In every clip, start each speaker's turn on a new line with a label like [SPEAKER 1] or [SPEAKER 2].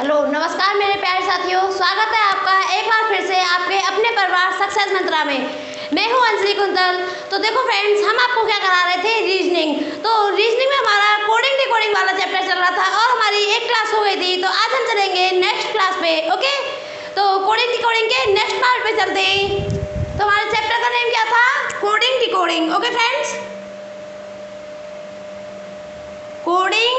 [SPEAKER 1] Hello नमस्कार मेरे प्यारे साथियों, स्वागत है आपका एक बार फिर से आपके अपने परिवार सक्सेस मंत्रा में। मैं हूं अंजलि कुंतल। तो देखो फ्रेंड्स, हम आपको क्या करा रहे थे, रीजनिंग। तो रीजनिंग में हमारा कोडिंग डिकोडिंग वाला चैप्टर चल रहा था और हमारी एक क्लास हो गई थी। तो आज हम चलेंगे नेक्स्ट क्लास पे। ओके, तो कोडिंग डिकोडिंग के नेक्स्ट पार्ट पे चलते हैं। तो हमारे चैप्टर का नेम क्या था, coding decoding. Okay friends, coding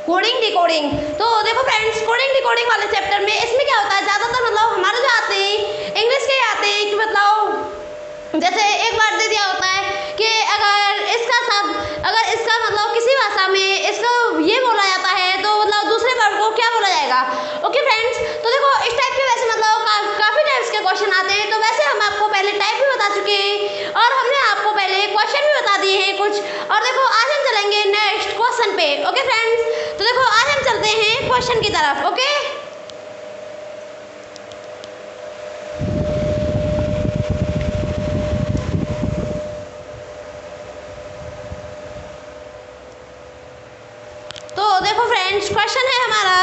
[SPEAKER 1] coding decoding. तो देखो फ्रेंड्स, कोडिंग डिकोडिंग वाले चैप्टर में इसमें क्या होता है, ज़्यादातर मतलब हमारे जो आते हैं इंग्लिश के आते हैं कि मतलब जैसे एक बार दे दिया होता है कि अगर इसका शब्द, अगर इसका मतलब किसी भाषा में इसको ये बोला जाता है तो मतलब दूसरे वर्ड को क्या बोला जाएगा। ओके फ्रेंड्स, तो देखो इस टाइप के वैसे मतलब काफ़ी टाइप्स के क्वेश्चन आते हैं। तो वैसे हम आपको पहले टाइप भी बता चुके हैं और हमने आपको पहले क्वेश्चन भी बता दिए हैं कुछ। और देखो आज हम चलेंगे नेक्स्ट क्वेश्चन पे। ओके फ्रेंड्स, तो देखो आज हम चलते हैं क्वेश्चन की तरफ। ओके, तो देखो फ्रेंड्स, क्वेश्चन है हमारा,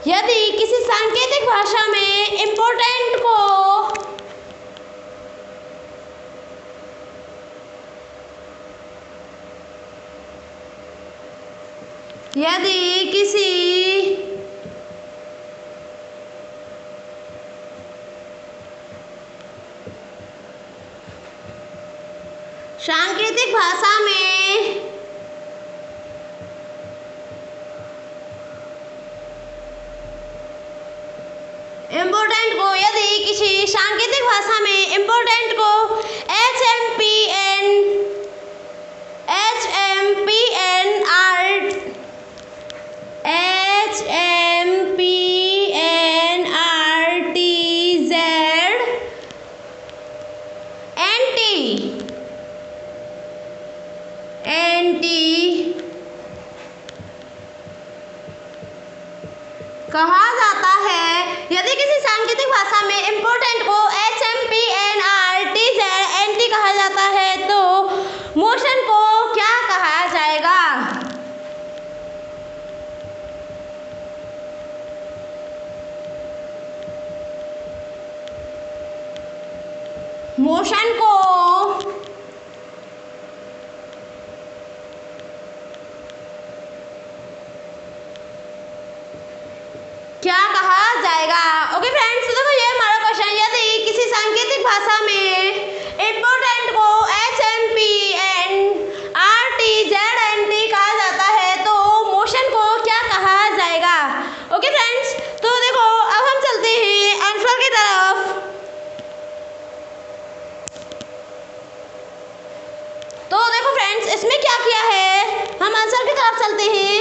[SPEAKER 1] यदि किसी सांकेतिक भाषा में इम्पोर्टेंट को यदि किसी सांकेतिक भाषा में इम्पोर्टेंट को, यदि किसी सांकेतिक भाषा में इम्पोर्टेंट को कहा जाता है, यदि किसी सांकेतिक भाषा में इम्पोर्टेंट को HMPNRTZNT कहा जाता है तो मोशन को क्या कहा जाएगा। मोशन को क्या कहा जाएगा। ओके फ्रेंड्स, तो देखो ये हमारा क्वेश्चन, यदि किसी सांकेतिक भाषा में इम्पोर्टेंट को HMPNRTZNT कहा जाता है तो मोशन को क्या कहा जाएगा। ओके फ्रेंड्स, तो देखो अब हम चलते हैं आंसर की तरफ। तो देखो फ्रेंड्स, इसमें क्या किया है, हम आंसर की तरफ चलते हैं।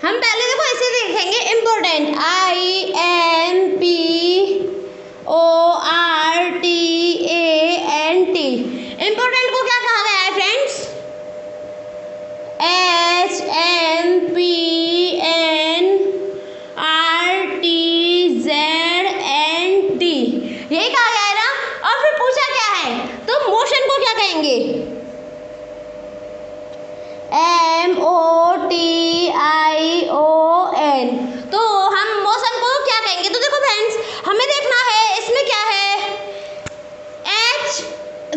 [SPEAKER 1] हम पहले देखो इसे देखेंगे, इम्पोर्टेंट IMPORTANT। इम्पोर्टेंट को क्या कहा गया है फ्रेंड्स, HMPNRTZNT, यही कहा गया है ना। और फिर पूछा क्या है, तो मोशन को क्या कहेंगे, MOTION। तो हम मोशन को क्या कहेंगे, तो देखो फ्रेंड्स हमें देखना है इसमें क्या है,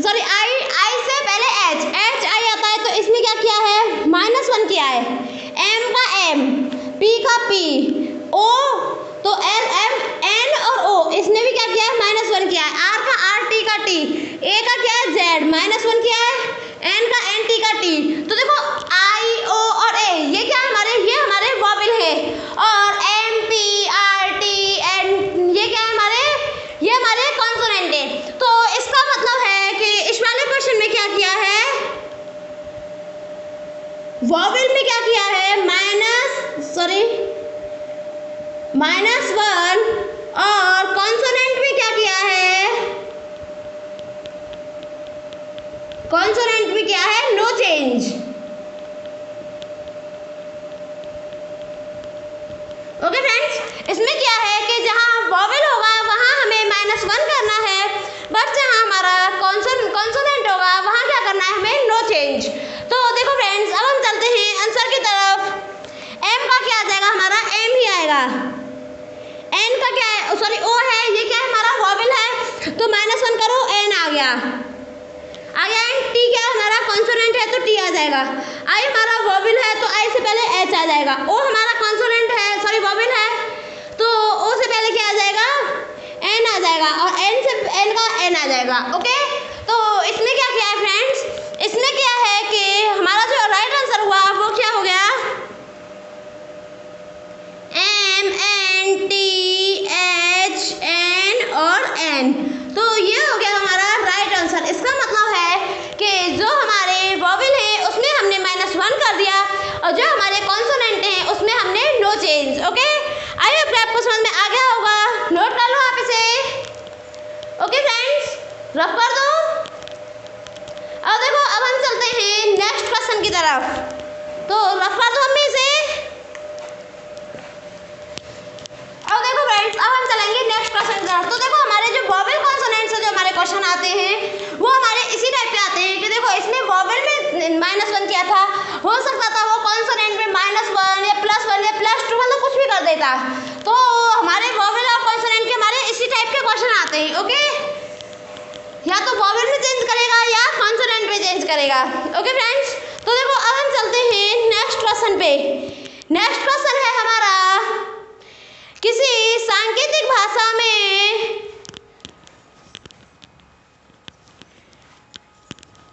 [SPEAKER 1] I से पहले HI आता है तो इसमें क्या किया है, -1 किया है, M का M, P का P, O तो LM N और O, इसने भी क्या किया है, -1 किया है, R का R, T का T, A का क्या है Z, -1 किया है, N का N, T का T। तो देखो I, O और A ये क्या हमारे, ये हमारे वॉवेल है, और M, P, R, T, N ये क्या है हमारे, ये हमारे कॉन्सोनेंट है। तो इसका मतलब है कि इस वाले क्वेश्चन में क्या किया है, वॉवेल में क्या किया है, -1, और कॉन्सोनेंट में क्या किया है, सॉरी ओ है, ये क्या है हमारा वॉवेल है, तो -1 करो एन आ गया एन। टी क्या है हमारा कॉन्सोनेंट है, तो टी आ जाएगा। आई हमारा वॉवेल है, तो आई से पहले एच आ जाएगा। ओ हमारा कॉन्सोनेंट है, सॉरी वॉवेल है, तो ओ से पहले क्या आ जाएगा, एन आ जाएगा, और एन से एन का एन आ जाएगा। ओके, तो इसमें क्या किया है फ्रेंड्स, इसमें क्या है कि हमारा जो राइट आंसर हुआ वो क्या हो गया, M N T H N और एन। तो ये हो गया हमारा राइट आंसर। इसका मतलब है कि जो हमारे वॉवेल है उसमें हमने -1 कर दिया, और जो हमारे कॉन्सोनेंट हैं उसमें हमने no change. Okay, I hope आपको समझ में आ गया होगा, नोट कर लो आप इसे। ओके फ्रेंड्स, रफ कर दो। अब देखो, अब हम चलते हैं नेक्स्ट क्वेश्चन की तरफ, तो रफ कर दो हम इसे। अब देखो फ्रेंड्स, अब हम चलेंगे नेक्स्ट क्वेश्चन की तरफ। तो देखो हमारे जो वॉवेल कॉन्सोनेंट से जो हमारे क्वेश्चन आते हैं वो हमारे इसी टाइप के आते हैं कि देखो इसमें वॉवेल में -1 किया था, हो सकता था वो कॉन्सोनेंट में -1 या +1 या +2 मतलब कुछ भी कर देता। तो हमारे वॉवेल और कॉन्सोनेंट के हमारे इसी टाइप के क्वेश्चन आते हैं। ओके, या तो वॉवेल में चेंज करेगा या कॉन्सोनेंट में चेंज करेगा। ओके फ्रेंड्स, तो देखो अब हम चलते हैं नेक्स्ट क्वेश्चन पे। नेक्स्ट क्वेश्चन है हमारा, किसी सांकेतिक भाषा में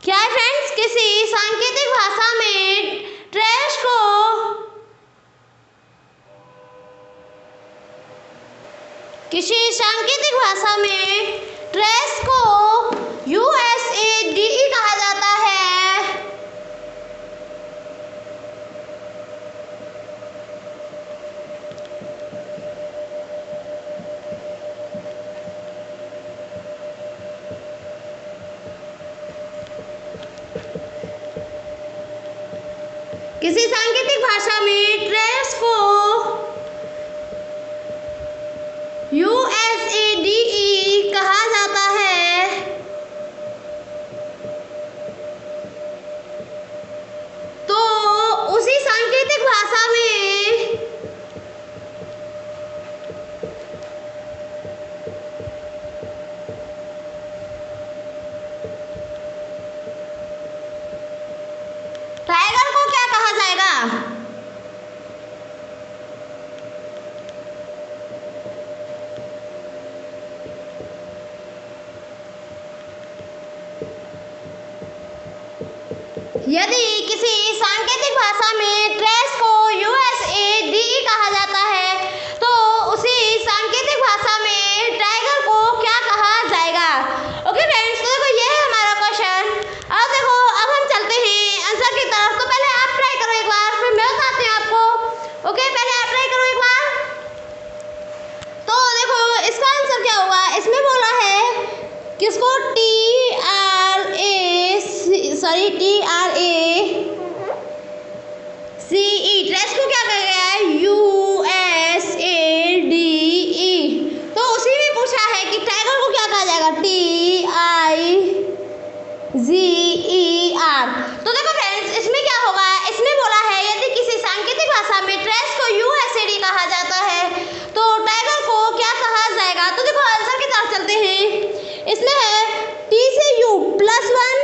[SPEAKER 1] क्या है फ्रेंड्स, किसी सांकेतिक भाषा में ट्रैश को USAID कहा जाता है। किसी सांकेतिक भाषा में ट्रैश को USAID कहा जाता है। तो उसी सांकेतिक भाषा में टाइगर को क्या कहा जाएगा? यदि किसी सांकेतिक भाषा में ट्रैश को USAID कहा जाता है, तो उसी सांकेतिक भाषा में टाइगर को क्या कहा जाएगा? ओके फ्रेंड्स, तो देखो ये है हमारा क्वेश्चन। अब देखो, अब हम चलते हैं आंसर की तरफ। तो पहले आप ट्राई करो एक बार, फिर मैं बताती हूँ आपको। ओके, पहले आप ट्राई करो एक बार। तो देखो इसका आंसर क्या होगा, इसमें बोला है किसको, TRACE, ट्रैश को क्या कहा गया है, USAID। तो उसी में पूछा है कि टाइगर को क्या कहा जाएगा, TIGER। तो देखो फ्रेंड्स, इसमें क्या होगा, इसमें बोला है यदि किसी सांकेतिक भाषा में ट्रैश को USAID कहा जाता है, तो टाइगर को क्या कहा जाएगा। तो देखो आंसर की तरफ चलते हैं। इसमें है T से U +1,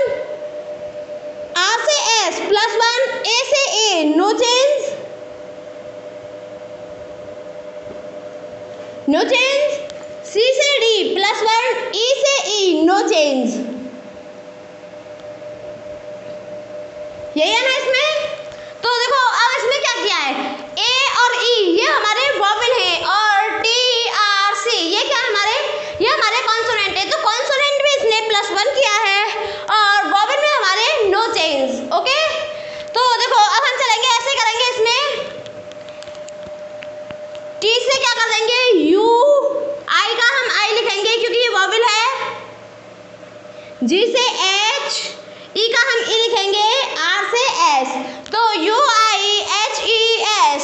[SPEAKER 1] R से S +1, A से A नो चेंज, C से D +1, E से E नो चेंज। यही है ना इसमें। तो देखो अब इसमें क्या किया है, A और E ये हमारे वॉवेल हैं, और T R C ये क्या हमारे, ये हमारे कॉन्सोनेंट है। तो कॉन्सोनेंट में इसने +1 किया है, और वॉवेल में हमारे नो चेंज। ओके, तो देखो अब हम चलेंगे, ऐसे करेंगे, इसमें T से क्या कर देंगे, U, I का हम I लिखेंगे क्योंकि ये वॉवेल है, G से H, E का हम E लिखेंगे, R से S, तो UIHES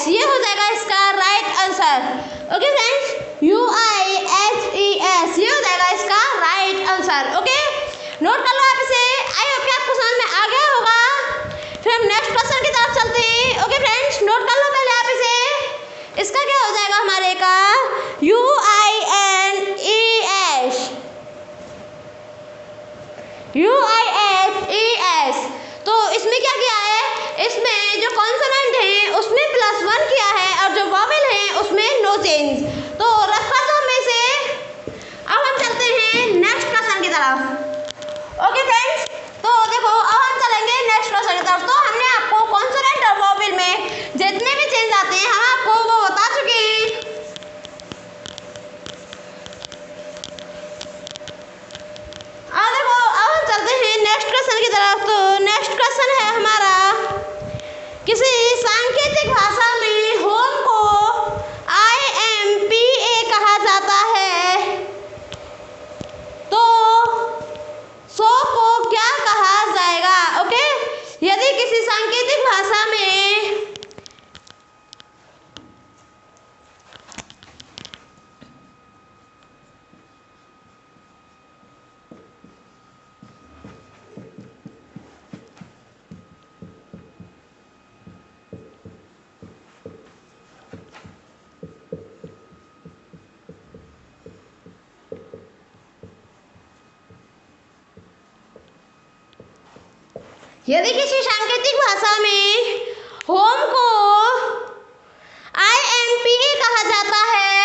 [SPEAKER 1] ये हो जाएगा इसका right answer. Okay friends, UIHES ये हो जाएगा इसका राइट आंसर। ओके, नोट कर लो आप इसे। आई होप कि आपको समझ में आ गया होगा। फिर हम नेक्स्ट क्वेश्चन की तरफ चलते हैं। ओके फ्रेंड्स, नोट कर लो पहले आप इसे। इसका क्या हो जाएगा हमारे का, UIN चेंज। तो रखा तो में से अब हम चलते हैं नेक्स्ट क्वेश्चन की तरफ। ओके फ्रेंड्स, तो देखो अब हम चलेंगे नेक्स्ट क्वेश्चन की तरफ। तो हमने आपको कॉन्सोनेंट और वोवेल में जितने भी चेंज आते हैं हम आपको वो बता चुके हैं। अब देखो अब हम चलते हैं नेक्स्ट क्वेश्चन की तरफ। तो नेक्स्ट क्वेश्चन है हमारा, किसी सांकेतिक भाषा में होम को IMPA कहा जाता है, तो सो को क्या कहा जाएगा? ओके, यदि किसी सांकेतिक भाषा में यदि किसी सांकेतिक भाषा में होम को IMPA कहा जाता है,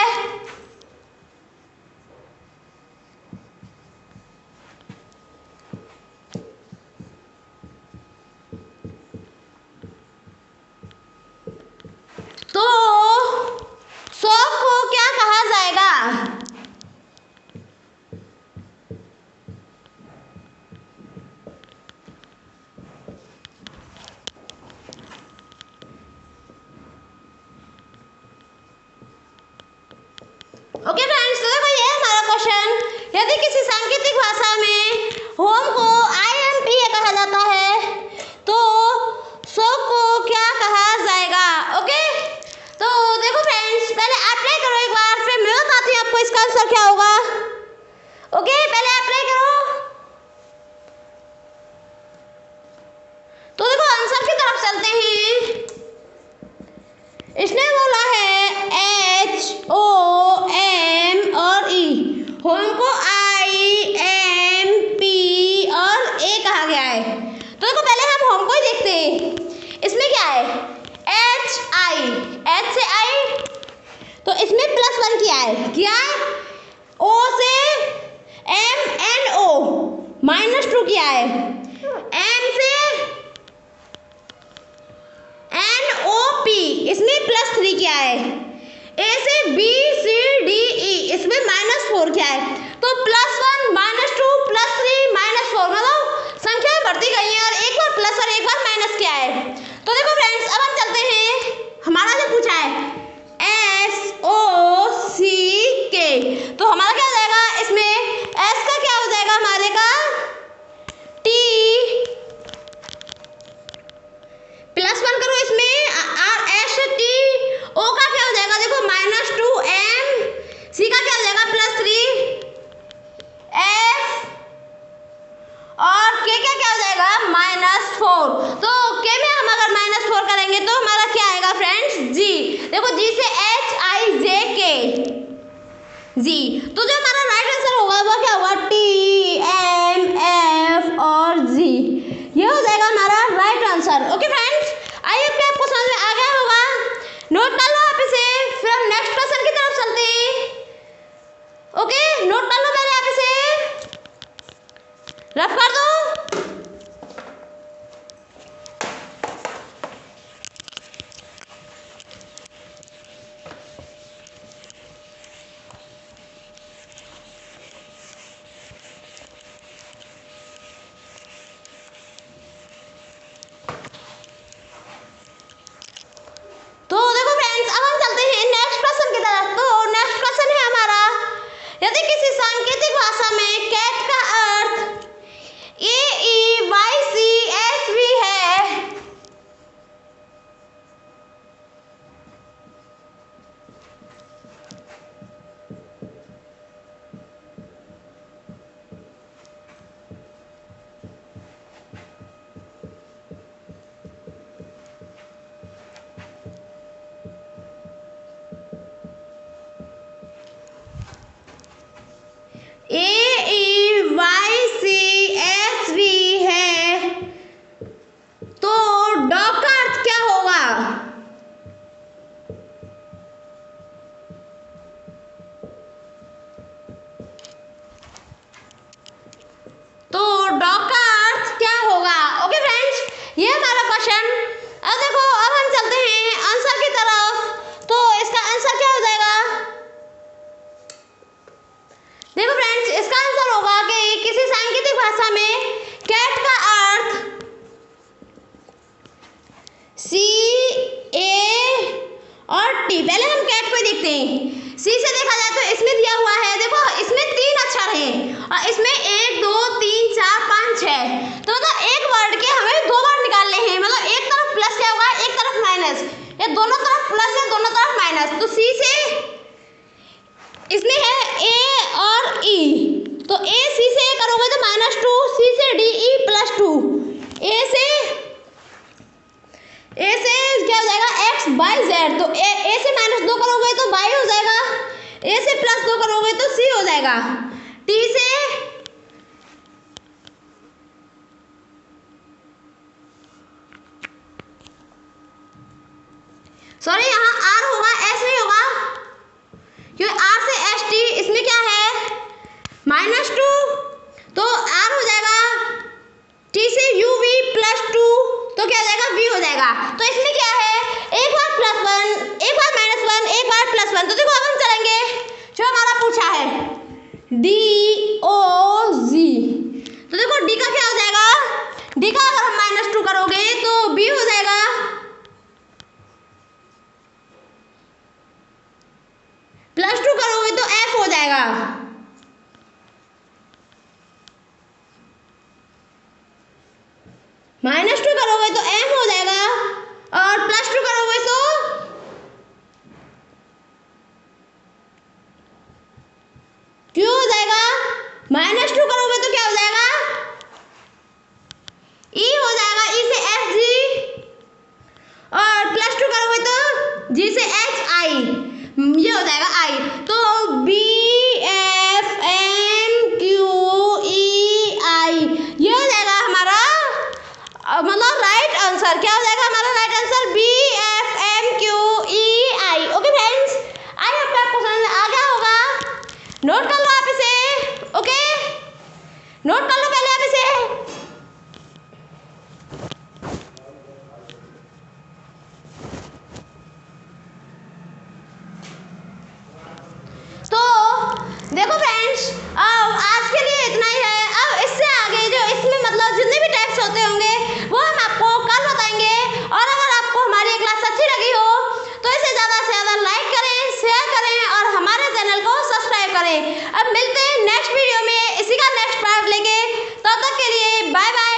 [SPEAKER 1] तो सो को क्या कहा जाएगा? ओके फ्रेंड्स, तो देखो ये हमारा क्वेश्चन, यदि किसी सांकेतिक भाषा में होम को IMPA कहा जाता है तो सो को क्या कहा जाएगा? ओके, तो देखो फ्रेंड्स, पहले अप्लाई करो एक बार, फिर मैं बताती हूँ आपको इसका आंसर क्या होगा। ओके, पहले अप्लाई करो। तो देखो आंसर की तरफ चलते हैं। इसने बोला है HOM और E, होम को IMP और A कहा गया है। तो देखो पहले हम होम को ही देखते हैं। इसमें क्या है? HI, H से I, तो इसमें +1 किया है, O से MNO -2 किया है, M से NOP इसमें +3 किया है, A से BCDE इसमें -4 किया है। तो +1 -2 +3 -4 मतलब संख्या बढ़ती गई है और एक बार प्लस और एक बार माइनस किया है। तो देखो फ्रेंड्स, अब हम चलते हैं, हमारा जो पूछा है SOCK, तो हमारा क्या हो जाएगा? इसमें S का क्या हो जाएगा हमारे का? T +1 करो, इसमें RST, O का क्या हो जाएगा? देखो -2M, C का क्या हो जाएगा? +3 F और K का क्या हो जाएगा? -4। तो K में हम अगर -4 करेंगे तो हमारा क्या आएगा फ्रेंड्स? G। देखो G से HIJK, G। तो जो हमारा राइट आंसर होगा वो क्या होगा? T M F और G, ये हो जाएगा हमारा right answer. Okay friends, I hope कि आपको समझ में आ गया होगा। नोट कर लो आप इसे, फिर हम नेक्स्ट क्वेश्चन की तरफ चलते हैं। ओके, नोट कर लो पहले आप इसे, रफ कर दो। तो देखो फ्रेंड्स, अब हम चलते हैं नेक्स्ट क्वेश्चन की तरफ। तो नेक्स्ट क्वेश्चन है हमारा, यदि किसी सांकेतिक भाषा में कैट का अर्थ AEYCSV है, AEYCSV है, तो डॉग का अर्थ क्या होगा? भाषा में कैट का अर्थ CAT। पहले हम कैट को देखते हैं। सी से देखा जाए तो इसमें दिया हुआ है, देखो इसमें 3 अक्षर हैं और इसमें 1 2 3 4 5 6, तो मतलब एक वर्ड के हमें 2 वर्ड निकालने हैं। मतलब एक तरफ प्लस क्या होगा, एक तरफ माइनस, ये दोनों तरफ प्लस है, दोनों तरफ माइनस। तो सी से इसमें है ए और ई, तो ए सी से करोगे तो -2, सी से डी ई +2, ए से क्या हो जाएगा x बाई जेड, तो ए से -2 करोगे तो y हो जाएगा, ए से +2 करोगे तो c हो जाएगा, टी से सॉरी यहाँ r होगा, s नहीं होगा, क्योंकि r से s t, इसमें क्या है -2, तो r हो जाएगा, t से u v +2, तो क्या हो जाएगा v हो जाएगा। तो इसमें क्या है, एक बार +1, एक बार -1, एक बार +1। तो देखो अब हम चलेंगे जो हमारा पूछा है D O Z, तो देखो D का क्या हो जाएगा, D का अगर हम -2 करोगे तो B हो जाएगा, +2 करोगे तो F हो जाएगा, -2 करोगे तो M हो जाएगा और +2 करोगे तो Q हो जाएगा, -2 करोगे तो क्या हो जाएगा E हो जाएगा, E से F G और +2 करोगे तो G से H I, ये हो जाएगा I। तो B F M Q E I, ये हो जाएगा हमारा मतलब राइट आंसर। क्या हो जाएगा हमारा right answer, B F M Q E I। Okay friends, I hope आपको समझ आ गया होगा। नोट कर लो आप इसे, ओके नोट कर लो पहले आप इसे। तो देखो फ्रेंड्स, अब आज के लिए इतना ही है। अब इससे आगे जो इसमें मतलब जितने भी टाइप्स होते होंगे वो हम आपको कल बताएंगे। और अगर आपको हमारी क्लास अच्छी लगी हो तो इसे ज़्यादा से ज़्यादा लाइक करें, शेयर करें और हमारे चैनल को सब्सक्राइब करें। अब मिलते हैं नेक्स्ट वीडियो में इसी का नेक्स्ट पार्ट लेके, तब तक के लिए बाय बाय।